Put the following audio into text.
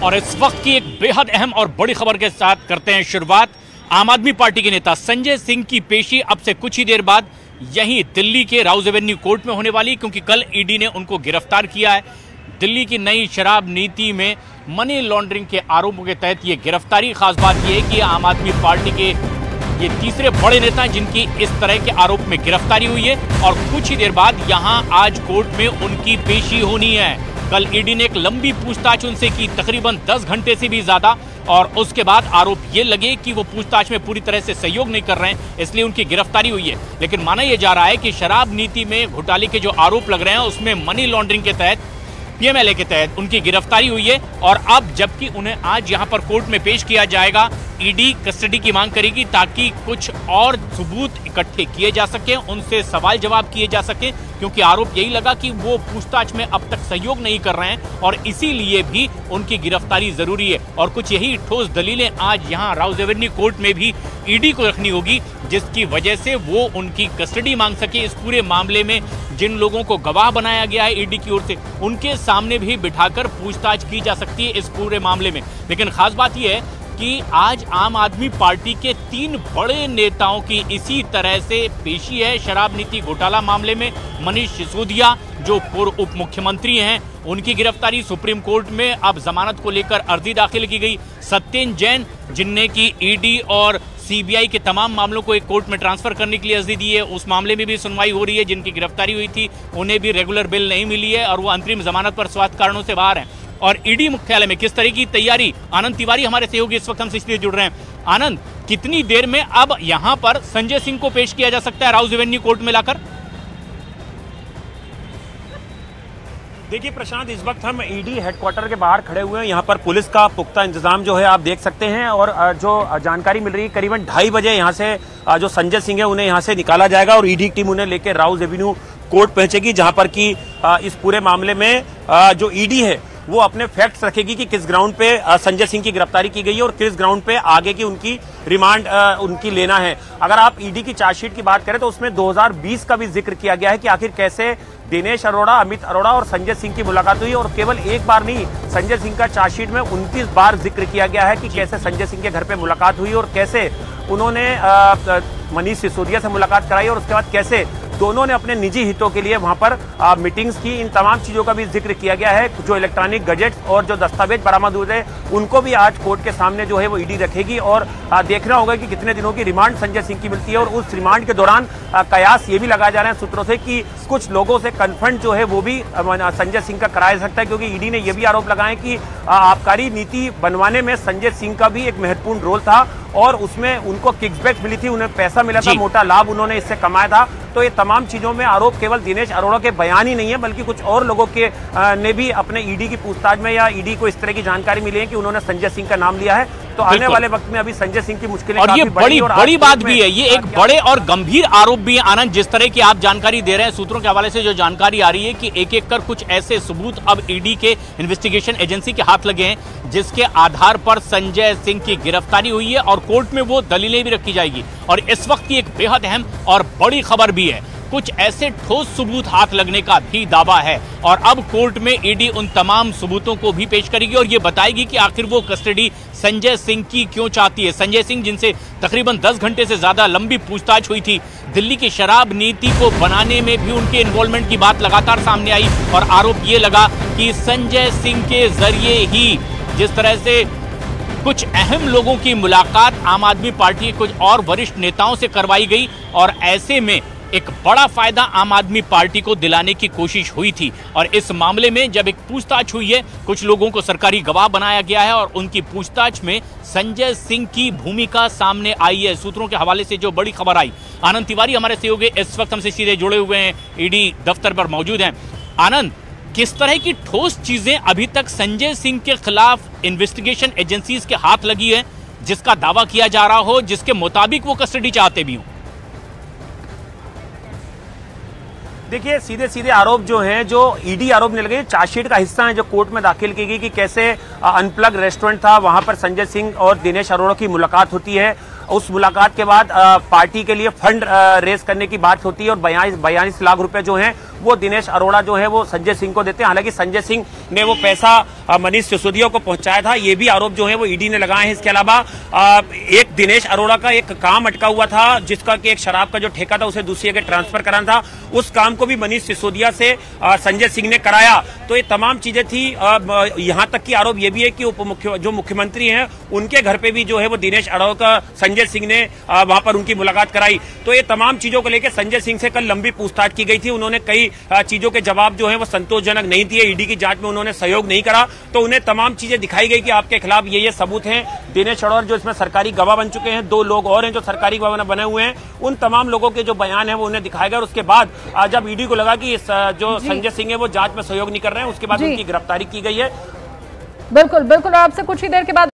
और इस वक्त की एक बेहद अहम और बड़ी खबर के साथ करते हैं शुरुआत। आम आदमी पार्टी के नेता संजय सिंह की पेशी अब से कुछ ही देर बाद यहीं दिल्ली के राउज एवेन्यू कोर्ट में होने वाली, क्योंकि कल ईडी ने उनको गिरफ्तार किया है। दिल्ली की नई शराब नीति में मनी लॉन्ड्रिंग के आरोपों के तहत ये गिरफ्तारी। खास बात यह है कि आम आदमी पार्टी के ये तीसरे बड़े नेता जिनकी इस तरह के आरोप में गिरफ्तारी हुई है और कुछ ही देर बाद यहां आज कोर्ट में उनकी पेशी होनी है। कल ईडी ने एक लंबी पूछताछ उनसे की, तकरीबन 10 घंटे से भी ज्यादा, और उसके बाद आरोप ये लगे कि वो पूछताछ में पूरी तरह से सहयोग नहीं कर रहे हैं, इसलिए उनकी गिरफ्तारी हुई है। लेकिन माना यह जा रहा है कि शराब नीति में घोटाले के जो आरोप लग रहे हैं उसमें मनी लॉन्ड्रिंग के तहत, पीएमएलए के तहत उनकी गिरफ्तारी हुई है। और अब जबकि उन्हें आज यहां पर कोर्ट में पेश किया जाएगा, ईडी कस्टडी की मांग करेगी ताकि कुछ और सबूत इकट्ठे किए जा सके, उनसे सवाल जवाब किए जा सके, क्योंकि आरोप यही लगा कि वो पूछताछ में अब तक सहयोग नहीं कर रहे हैं और इसीलिए भी उनकी गिरफ्तारी जरूरी है। और कुछ यही ठोस दलीलें आज यहां राउज एवेन्यू कोर्ट में भी ईडी को रखनी होगी, जिसकी वजह से वो उनकी कस्टडी मांग सके। इस पूरे मामले में जिन लोगों को गवाह बनाया गया है ईडी की ओर से, उनके सामने भी बिठाकर पूछताछ की जा सकती है इस पूरे मामले में। लेकिन खास बात यह है कि आज आम आदमी पार्टी के 3 बड़े नेताओं की इसी तरह से पेशी है शराब नीति घोटाला मामले में। मनीष सिसोदिया जो पूर्व उप मुख्यमंत्री हैं, उनकी गिरफ्तारी सुप्रीम कोर्ट में, अब जमानत को लेकर अर्जी दाखिल की गई। सत्येंद्र जैन जिनने की ईडी और सीबीआई के तमाम मामलों को एक कोर्ट में ट्रांसफर करने के लिए अर्जी दी है, उस मामले में भी सुनवाई हो रही है। जिनकी गिरफ्तारी हुई थी उन्हें भी रेगुलर बेल नहीं मिली है और वो अंतरिम जमानत पर स्वास्थ्य कारणों से बाहर हैं। और ईडी मुख्यालय में किस तरह की तैयारी, आनंद तिवारी हमारे सहयोगी इस वक्त हमसे इसलिए जुड़ रहे हैं। आनंद, कितनी देर में अब यहां पर संजय सिंह को पेश किया जा सकता है राउज एवेन्यू कोर्ट में लाकर? देखिए प्रशांत, इस वक्त हम ईडी हेडक्वार्टर के बाहर खड़े हुए हैं। यहाँ पर पुलिस का पुख्ता इंतजाम जो है आप देख सकते हैं, और जो जानकारी मिल रही है करीबन 2:30 बजे यहाँ से जो संजय सिंह है उन्हें यहाँ से निकाला जाएगा और ईडी टीम उन्हें लेकर राउज एवेन्यू कोर्ट पहुंचेगी, जहाँ पर कि इस पूरे मामले में जो ईडी है वो अपने फैक्ट्स रखेगी कि किस ग्राउंड पे संजय सिंह की गिरफ्तारी की गई है और किस ग्राउंड पे आगे की उनकी रिमांड उनकी लेना है। अगर आप ईडी की चार्जशीट की बात करें तो उसमें 2020 का भी जिक्र किया गया है कि आखिर कैसे दिनेश अरोड़ा, अमित अरोड़ा और संजय सिंह की मुलाकात हुई, और केवल एक बार नहीं, संजय सिंह का चार्जशीट में 29 बार जिक्र किया गया है कि कैसे संजय सिंह के घर पे मुलाकात हुई और कैसे उन्होंने मनीष सिसोदिया से मुलाकात कराई और उसके बाद कैसे दोनों ने अपने निजी हितों के लिए वहां पर मीटिंग्स की। इन तमाम चीजों का भी जिक्र किया गया है। जो इलेक्ट्रॉनिक गैजेट्स और जो दस्तावेज बरामद हुए थे उनको भी आज कोर्ट के सामने जो है वो ईडी रखेगी और देखना होगा कि कितने दिनों की रिमांड संजय सिंह की मिलती है। और उस रिमांड के दौरान कयास ये भी लगाए जा रहे हैं सूत्रों से कि कुछ लोगों से कन्फर्ट जो है वो भी संजय सिंह का कराया जा सकता है, क्योंकि ईडी ने यह भी आरोप लगाए कि आबकारी नीति बनवाने में संजय सिंह का भी एक महत्वपूर्ण रोल था और उसमें उनको किकबैक मिली थी, उन्हें पैसा मिला था, मोटा लाभ उन्होंने इससे कमाया था। तो ये तमाम चीजों में आरोप केवल दिनेश अरोड़ा के बयान ही नहीं है, बल्कि कुछ और लोगों के ने भी अपने ईडी की पूछताछ में या ईडी को इस तरह की जानकारी मिली है कि उन्होंने संजय सिंह का नाम लिया है। तो आने वाले वक्त में अभी संजय सिंह की मुश्किलें और ये बड़ी बात भी है, ये एक बड़े और गंभीर आरोप भी है। आनंद, जिस तरह की आप जानकारी दे रहे हैं, सूत्रों के हवाले से जो जानकारी आ रही है कि एक एक कर कुछ ऐसे सबूत अब ईडी के इन्वेस्टिगेशन एजेंसी के हाथ लगे हैं जिसके आधार पर संजय सिंह की गिरफ्तारी हुई है और कोर्ट में वो दलीलें भी रखी जाएगी। और इस वक्त की एक बेहद अहम और बड़ी खबर भी है, कुछ ऐसे ठोस सबूत हाथ लगने का भी दावा है और अब कोर्ट में ईडी उन तमाम सबूतों को भी पेश करेगी और ये बताएगी कि आखिर वो कस्टडी संजय सिंह की क्यों चाहती है। संजय सिंह जिनसे तकरीबन 10 घंटे से ज्यादा लंबी पूछताछ हुई थी, दिल्ली की शराब नीति को बनाने में भी उनके इन्वॉल्वमेंट की बात लगातार सामने आई और आरोप ये लगा कि संजय सिंह के जरिए ही जिस तरह से कुछ अहम लोगों की मुलाकात आम आदमी पार्टी के कुछ और वरिष्ठ नेताओं से करवाई गई और ऐसे में एक बड़ा फायदा आम आदमी पार्टी को दिलाने की कोशिश हुई थी। और इस मामले में जब एक पूछताछ हुई है, कुछ लोगों को सरकारी गवाह बनाया गया है और उनकी पूछताछ में संजय सिंह की भूमिका सामने आई है। सूत्रों के हवाले से जो बड़ी खबर आई, आनंद तिवारी हमारे सहयोगी इस वक्त हमसे सीधे जुड़े हुए हैं, ईडी दफ्तर पर मौजूद हैं। आनंद, किस तरह की ठोस चीजें अभी तक संजय सिंह के खिलाफ इन्वेस्टिगेशन एजेंसीज के हाथ लगी है जिसका दावा किया जा रहा हो, जिसके मुताबिक वो कस्टडी चाहते भी हों? देखिए, सीधे सीधे आरोप जो हैं, जो ईडी आरोप ने लगे, चार्जशीट का हिस्सा है जो कोर्ट में दाखिल की गई कि कैसे अनप्लग रेस्टोरेंट था, वहां पर संजय सिंह और दिनेश अरोड़ा की मुलाकात होती है। उस मुलाकात के बाद पार्टी के लिए फंड रेज करने की बात होती है और 42 लाख रुपए जो हैं वो दिनेश अरोड़ा जो है वो संजय सिंह को देते हैं। हालांकि संजय सिंह ने वो पैसा मनीष सिसोदिया को पहुंचाया था, ये भी आरोप जो है वो ईडी ने लगाए हैं। इसके अलावा एक दिनेश अरोड़ा का एक काम अटका हुआ था, जिसका कि एक शराब का जो ठेका था उसे दूसरी जगह ट्रांसफर कराना था, उस काम को भी मनीष सिसोदिया से संजय सिंह ने कराया। तो ये तमाम चीजें थी। यहां तक कि आरोप ये भी है कि जो मुख्यमंत्री हैं उनके घर पे भी जो है वो दिनेश अरोड़ा का संजय सिंह ने वहां पर उनकी मुलाकात कराई। तो ये तमाम चीजों को लेकर संजय सिंह से कल लंबी पूछताछ की गई थी। उन्होंने कई चीजों के जवाब जो है वो संतोषजनक नहीं दिए, ईडी की जांच में उन्होंने सहयोग नहीं करा। तो उन्हें तमाम चीजें दिखाई गई कि आपके खिलाफ ये सबूत हैं। दिनेश अरोड़ा जो इसमें सरकारी गवाह बन चुके हैं, 2 लोग और हैं जो सरकारी गवाह बने हुए हैं, उन तमाम लोगों के जो बयान है वो उन्हें दिखाया गया। और उसके बाद जब ईडी को लगा कि जो संजय सिंह है वो जांच में सहयोग नहीं कर रहे हैं, उसके बाद उनकी गिरफ्तारी की गई है। बिल्कुल बिल्कुल, आपसे कुछ ही देर के बाद